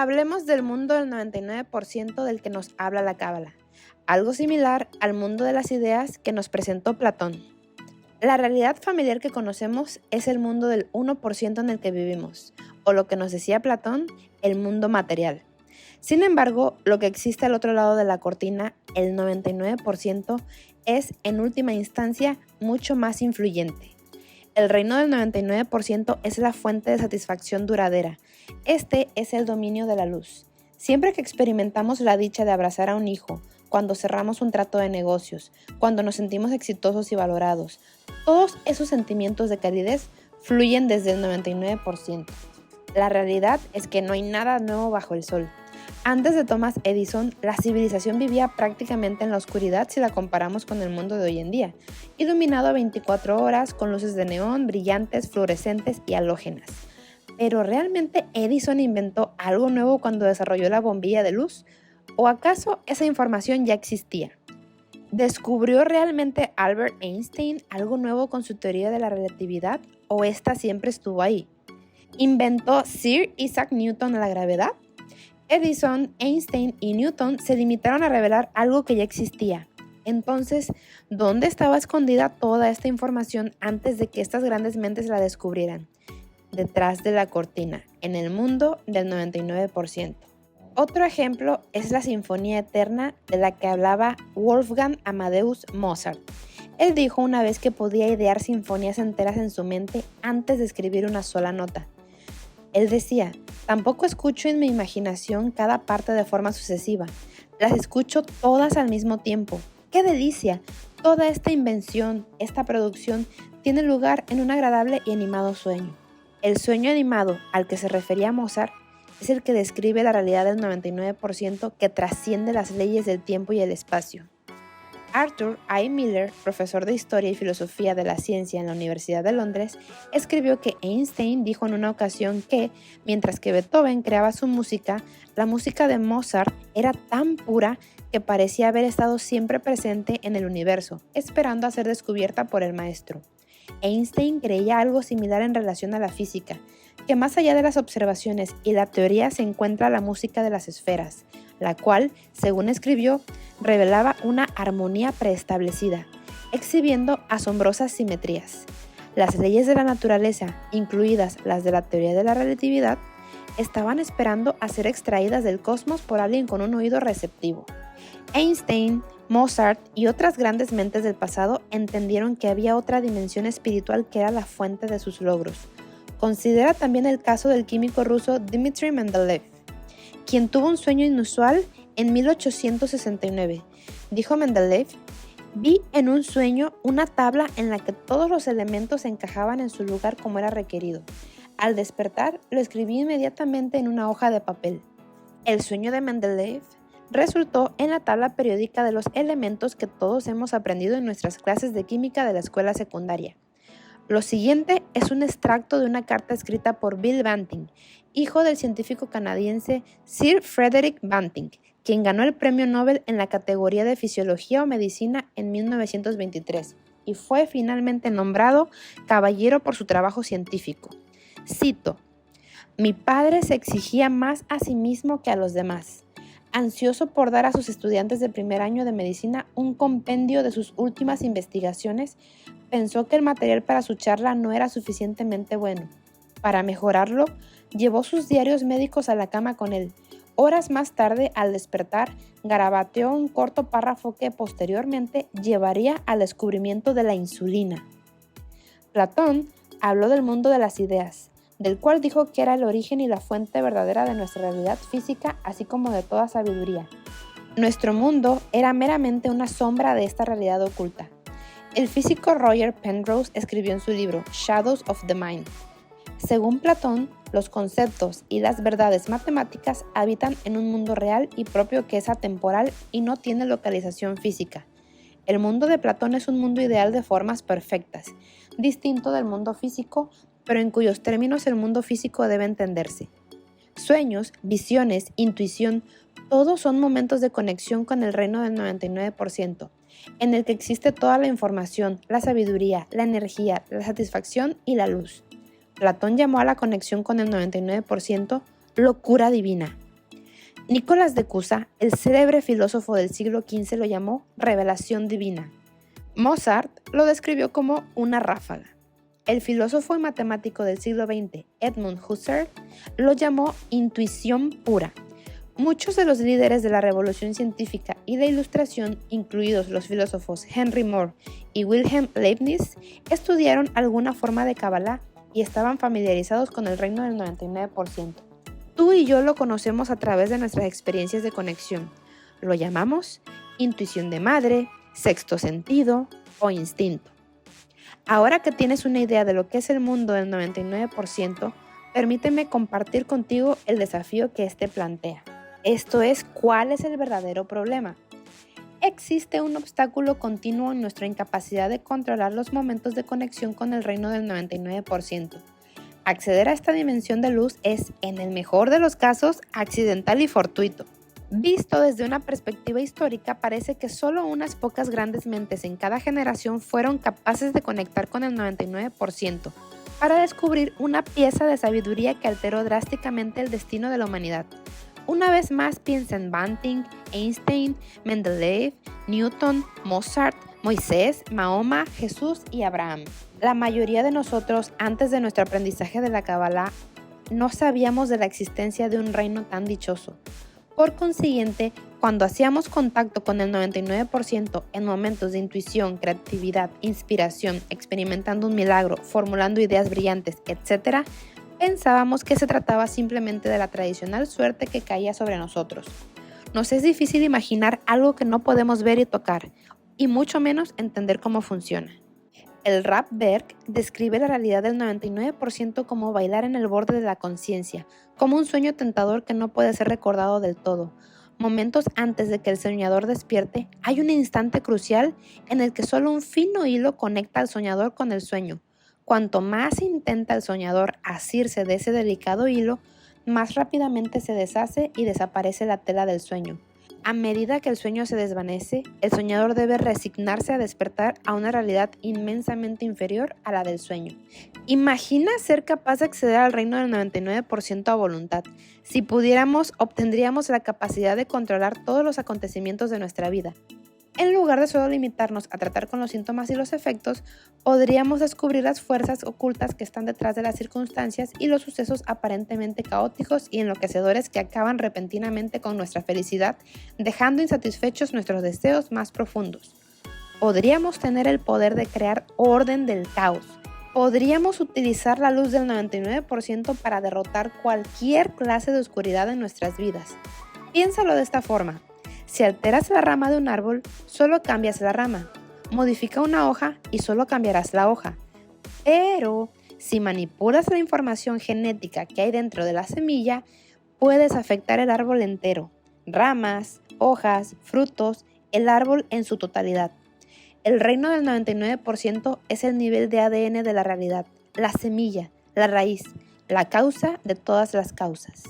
Hablemos del mundo del 99% del que nos habla la Cábala, algo similar al mundo de las ideas que nos presentó Platón. La realidad familiar que conocemos es el mundo del 1% en el que vivimos, o lo que nos decía Platón, el mundo material. Sin embargo, lo que existe al otro lado de la cortina, el 99%, es en última instancia mucho más influyente. El reino del 99% es la fuente de satisfacción duradera. Este es el dominio de la luz. Siempre que experimentamos la dicha de abrazar a un hijo, cuando cerramos un trato de negocios, cuando nos sentimos exitosos y valorados, todos esos sentimientos de calidez fluyen desde el 99%. La realidad es que no hay nada nuevo bajo el sol. Antes de Thomas Edison, la civilización vivía prácticamente en la oscuridad si la comparamos con el mundo de hoy en día, iluminado a 24 horas con luces de neón, brillantes, fluorescentes y halógenas. ¿Pero realmente Edison inventó algo nuevo cuando desarrolló la bombilla de luz? ¿O acaso esa información ya existía? ¿Descubrió realmente Albert Einstein algo nuevo con su teoría de la relatividad o esta siempre estuvo ahí? ¿Inventó Sir Isaac Newton la gravedad? Edison, Einstein y Newton se limitaron a revelar algo que ya existía. Entonces, ¿dónde estaba escondida toda esta información antes de que estas grandes mentes la descubrieran? Detrás de la cortina, en el mundo del 99%. Otro ejemplo es la Sinfonía Eterna de la que hablaba Wolfgang Amadeus Mozart. Él dijo una vez que podía idear sinfonías enteras en su mente antes de escribir una sola nota. Él decía, tampoco escucho en mi imaginación cada parte de forma sucesiva, las escucho todas al mismo tiempo. ¡Qué delicia! Toda esta invención, esta producción, tiene lugar en un agradable y animado sueño. El sueño animado al que se refería Mozart es el que describe la realidad del 99% que trasciende las leyes del tiempo y el espacio. Arthur I. Miller, profesor de Historia y Filosofía de la Ciencia en la Universidad de Londres, escribió que Einstein dijo en una ocasión que, mientras que Beethoven creaba su música, la música de Mozart era tan pura que parecía haber estado siempre presente en el universo, esperando a ser descubierta por el maestro. Einstein creía algo similar en relación a la física, que más allá de las observaciones y la teoría se encuentra la música de las esferas, la cual, según escribió, revelaba una armonía preestablecida, exhibiendo asombrosas simetrías. Las leyes de la naturaleza, incluidas las de la teoría de la relatividad, estaban esperando a ser extraídas del cosmos por alguien con un oído receptivo. Einstein, Mozart y otras grandes mentes del pasado entendieron que había otra dimensión espiritual que era la fuente de sus logros. Considera también el caso del químico ruso Dmitri Mendeleev, quien tuvo un sueño inusual en 1869. Dijo Mendeleev, vi en un sueño una tabla en la que todos los elementos encajaban en su lugar como era requerido. Al despertar, lo escribí inmediatamente en una hoja de papel. El sueño de Mendeleev resultó en la tabla periódica de los elementos que todos hemos aprendido en nuestras clases de química de la escuela secundaria. Lo siguiente es un extracto de una carta escrita por Bill Banting, hijo del científico canadiense Sir Frederick Banting, quien ganó el premio Nobel en la categoría de Fisiología o Medicina en 1923 y fue finalmente nombrado caballero por su trabajo científico. Cito, mi padre se exigía más a sí mismo que a los demás. Ansioso por dar a sus estudiantes de primer año de medicina un compendio de sus últimas investigaciones, pensó que el material para su charla no era suficientemente bueno. Para mejorarlo, llevó sus diarios médicos a la cama con él. Horas más tarde, al despertar, garabateó un corto párrafo que posteriormente llevaría al descubrimiento de la insulina. Platón habló del mundo de las ideas, del cual dijo que era el origen y la fuente verdadera de nuestra realidad física, así como de toda sabiduría. Nuestro mundo era meramente una sombra de esta realidad oculta. El físico Roger Penrose escribió en su libro Shadows of the Mind. Según Platón, los conceptos y las verdades matemáticas habitan en un mundo real y propio que es atemporal y no tiene localización física. El mundo de Platón es un mundo ideal de formas perfectas, distinto del mundo físico, pero en cuyos términos el mundo físico debe entenderse. Sueños, visiones, intuición, todos son momentos de conexión con el reino del 99%, en el que existe toda la información, la sabiduría, la energía, la satisfacción y la luz. Platón llamó a la conexión con el 99% locura divina. Nicolás de Cusa, el célebre filósofo del siglo XV, lo llamó revelación divina. Mozart lo describió como una ráfaga. El filósofo y matemático del siglo XX, Edmund Husserl, lo llamó intuición pura. Muchos de los líderes de la revolución científica y de ilustración, incluidos los filósofos Henry Moore y Wilhelm Leibniz, estudiaron alguna forma de Kabbalah y estaban familiarizados con el reino del 99%. Tú y yo lo conocemos a través de nuestras experiencias de conexión. Lo llamamos intuición de madre, sexto sentido o instinto. Ahora que tienes una idea de lo que es el mundo del 99%, permíteme compartir contigo el desafío que este plantea. Esto es, ¿cuál es el verdadero problema? Existe un obstáculo continuo en nuestra incapacidad de controlar los momentos de conexión con el reino del 99%. Acceder a esta dimensión de luz es, en el mejor de los casos, accidental y fortuito. Visto desde una perspectiva histórica, parece que solo unas pocas grandes mentes en cada generación fueron capaces de conectar con el 99% para descubrir una pieza de sabiduría que alteró drásticamente el destino de la humanidad. Una vez más piensa en Banting, Einstein, Mendeleev, Newton, Mozart, Moisés, Mahoma, Jesús y Abraham. La mayoría de nosotros, antes de nuestro aprendizaje de la Kabbalah, no sabíamos de la existencia de un reino tan dichoso. Por consiguiente, cuando hacíamos contacto con el 99% en momentos de intuición, creatividad, inspiración, experimentando un milagro, formulando ideas brillantes, etc., pensábamos que se trataba simplemente de la tradicional suerte que caía sobre nosotros. Nos es difícil imaginar algo que no podemos ver y tocar, y mucho menos entender cómo funciona. El Rav Berg describe la realidad del 99% como bailar en el borde de la conciencia, como un sueño tentador que no puede ser recordado del todo. Momentos antes de que el soñador despierte, hay un instante crucial en el que solo un fino hilo conecta al soñador con el sueño. Cuanto más intenta el soñador asirse de ese delicado hilo, más rápidamente se deshace y desaparece la tela del sueño. A medida que el sueño se desvanece, el soñador debe resignarse a despertar a una realidad inmensamente inferior a la del sueño. Imagina ser capaz de acceder al reino del 99% a voluntad. Si pudiéramos, obtendríamos la capacidad de controlar todos los acontecimientos de nuestra vida. En lugar de solo limitarnos a tratar con los síntomas y los efectos, podríamos descubrir las fuerzas ocultas que están detrás de las circunstancias y los sucesos aparentemente caóticos y enloquecedores que acaban repentinamente con nuestra felicidad, dejando insatisfechos nuestros deseos más profundos. Podríamos tener el poder de crear orden del caos. Podríamos utilizar la luz del 99% para derrotar cualquier clase de oscuridad en nuestras vidas. Piénsalo de esta forma. Si alteras la rama de un árbol, solo cambias la rama. Modifica una hoja y solo cambiarás la hoja. Pero si manipulas la información genética que hay dentro de la semilla, puedes afectar el árbol entero, ramas, hojas, frutos, el árbol en su totalidad. El reino del 99% es el nivel de ADN de la realidad, la semilla, la raíz, la causa de todas las causas.